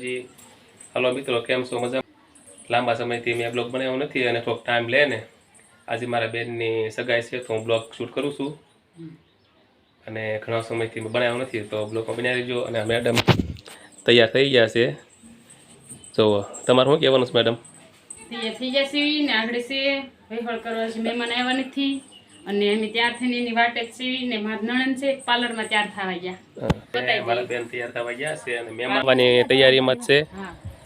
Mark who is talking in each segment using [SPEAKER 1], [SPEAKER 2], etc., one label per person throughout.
[SPEAKER 1] માતાજી। હલો મિત્રો, કેમ છો? મજા? લાંબા સમયથી મેં બ્લોગ બનાવ્યો નથી અને થોડોક ટાઈમ લે ને આજે મારા બેનની સગાઈ છે તો હું બ્લોગ શૂટ કરું છું અને ઘણા સમયથી મેં બનાવ્યો નથી તો બ્લોગમાં બનાવી લેજો। અને મેડમ તૈયાર થઈ ગયા છે, જો તમારે શું કહેવાનું છે મેડમ?
[SPEAKER 2] તૈયાર થઈ ગયા છે ને આગળ છે વહીવટ કરવા છે, મહેમાન આવ્યા નથી અને અમે ત્યાર થઈને એની વાટે છે ને મારા નણંદ છે પાર્લરમાં તૈયાર થવા ગયા।
[SPEAKER 1] મારા બેન તૈયાર થવા ગયા છે અને મહેમાન આવવાની તૈયારીમાં જ છે।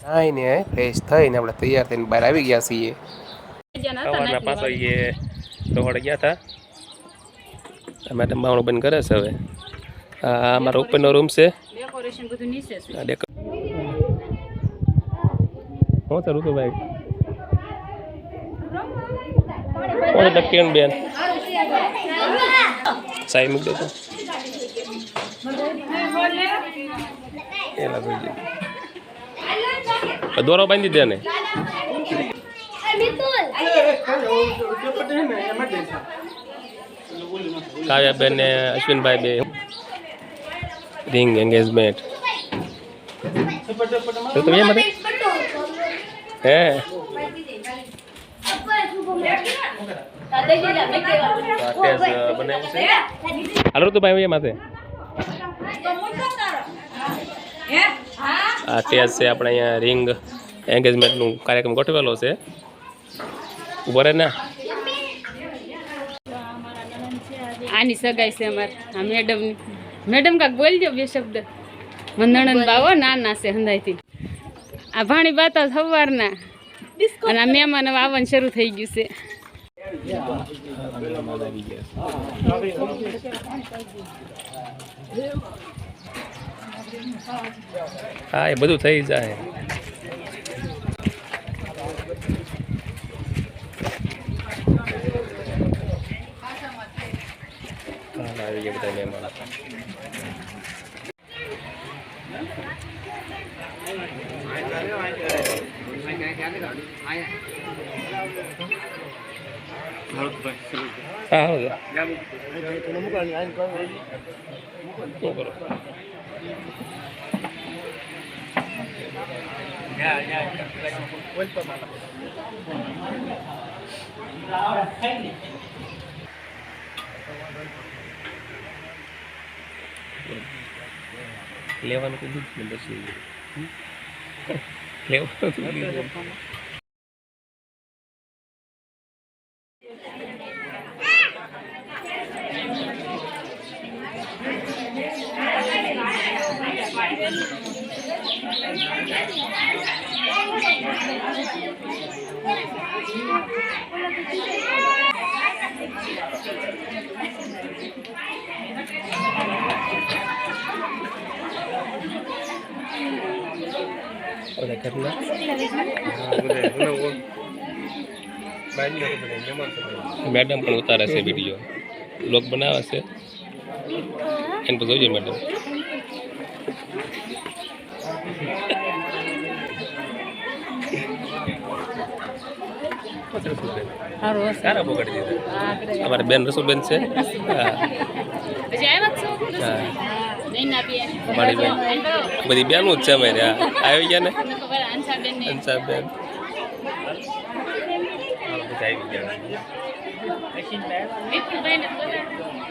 [SPEAKER 1] નાઈને ફ્રેશ થઈને આપણે તૈયાર થઈને બહાર આવી ગયા છીએ। સવારના 5 વાગે દોડ ગયા હતા। મેડમ બાવણું બંધ કરે છે હવે। આ અમારો ઉપરનો રૂમ છે,
[SPEAKER 2] ડેકોરેશન બધું નીચે છે।
[SPEAKER 1] હું તો ઋતુભાઈ કોણ દક્ષિણ બેન સાઈ મૂકી દેતો દોરો બાંધી દે ને કાવ્યાબેન ને અશ્વિનભાઈ બે રિંગ એંગેજમેન્ટ તો તમે એમ હે હાલો તો ભાઈ માથે આ ટેસ છે આપણે અહીંયા રિંગ એંગેજમેન્ટનું કાર્યક્રમ ગોઠવેલો છે। ઉભો રહે ને
[SPEAKER 2] આની સગાઈ છે અમારે આ મેડમની। મેડમ કાક બોલજો બે શબ્દ। નણંદ બાવો નાના છે હંધાઈથી આ ભાણી બાતા સવારના અને આ મહેમાન આવવાનું શરૂ થઈ ગયું છે।
[SPEAKER 1] હા એ બધું થઈ જાય। આવી ગયા બધા મહેમાન। લેવાનું કીધું ને પછી લેવાનું मैडम पण उतारे से वीडियो लोग बनावे से एन पर जोजे मैडम सारा पकड़ दीधा हमारे बेन रसूल बेन से हमारी बेन बड़ी बेन ऊंचा मेरे आयो क्या ने अंसा बेन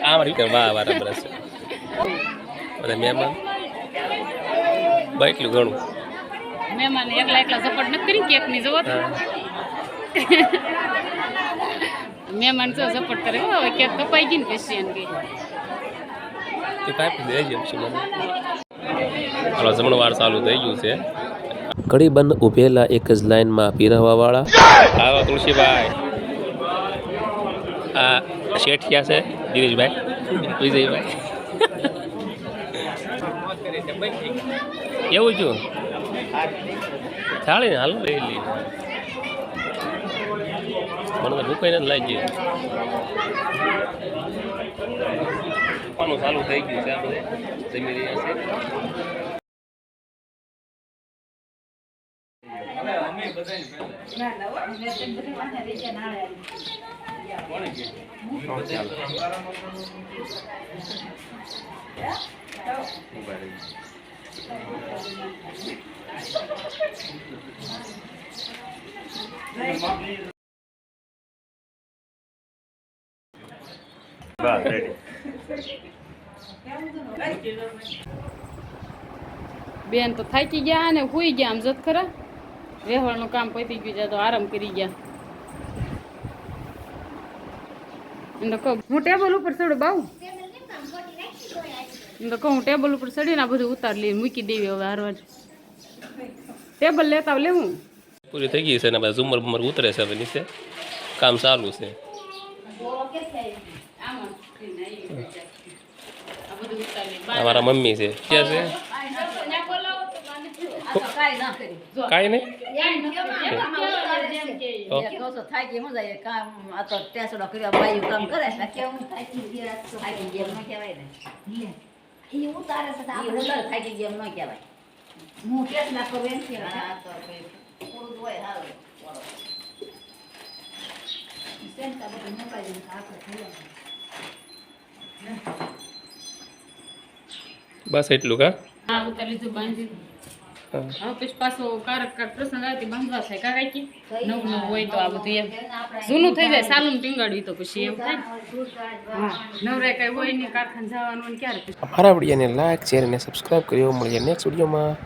[SPEAKER 1] हमारी वाह वाह बरस બધા મહેમાન બાઈકલું ઘણું
[SPEAKER 2] મહેમાન એકલા એકલા સપોર્ટ ન કરી કેક ની જોવો મહેમાન જો સપોર્ટ કરે હવે કેક કપાઈ ગઈ ને પછી એમ ગઈ
[SPEAKER 1] તો કાપી દેજો પછી મને હાલો જમણવાર ચાલુ થઈ ગયું છે। કડી બંધ ઉભેલા એક જ લાઈનમાં પીરહવા વાળા આવો તુલસીભાઈ આ શેઠિયા છે દિનેશભાઈ વિજયભાઈ એવું છું થાળી ને હાલ લઈ લી મને તો ભૂખાઈને જ લાગી ચાલુ થઈ ગયું છે આ બધે જમી રહ્યા છે।
[SPEAKER 3] બસ રેડી.
[SPEAKER 2] બેન તો થાકી ગયા ને હુઈ ગયા આમ જત ખરા વેહવાળનું કામ પતી ગયું છે તો આરામ કરી ગયા. એને કહું હું ટેબલ ઉપર ચડું બાઉ એમ તો કહું હું ટેબલ ઉપર ચડીને આ બધું ઉતાર લઈને મૂકી દેવી હવે હારવા ટેબલ લેતા લેવું
[SPEAKER 1] પૂરી થઈ ગઈ છે ને બધા ઝુમર બુમર ઉતરે છે હવે નીચે કામ ચાલુ છે. અમારા મમ્મી છે ક્યાં છે કાંઈ નહીં
[SPEAKER 4] થાકી હું જાય કામ આ તો ટેસડો કર્યો બાયું કામ કરે એટલે કેવું થાકી જેમ ન કહેવાય ને એ ઉતારે છે થાકી જેમ ન કહેવાય હું ટેસ ના કરું એમ કહેવાય. હા તો પૂરું હોય હાલ સેન્ટા બધું મોબાઈલ આખો થઈ
[SPEAKER 1] બસ એટલું કા
[SPEAKER 2] હા ઉતાર લીધું બાંધી હવે પછી પાછો કારક પ્રસંગ આવે તે બાંધવા થાય કાંઈ નવું નવું હોય તો આ બધું એમ જૂનું થઈ જાય સાલું ટીંગાડ્યું તો પછી એમ થાય હા નવરે કઈ હોય નહીં કારખાને જવાનું ને ક્યારે
[SPEAKER 1] અમારા વિડીયોને લાઈક શેર અને સબસ્ક્રાઈબ કર્યો. મળીએ નેક્સ્ટ વિડીયોમાં.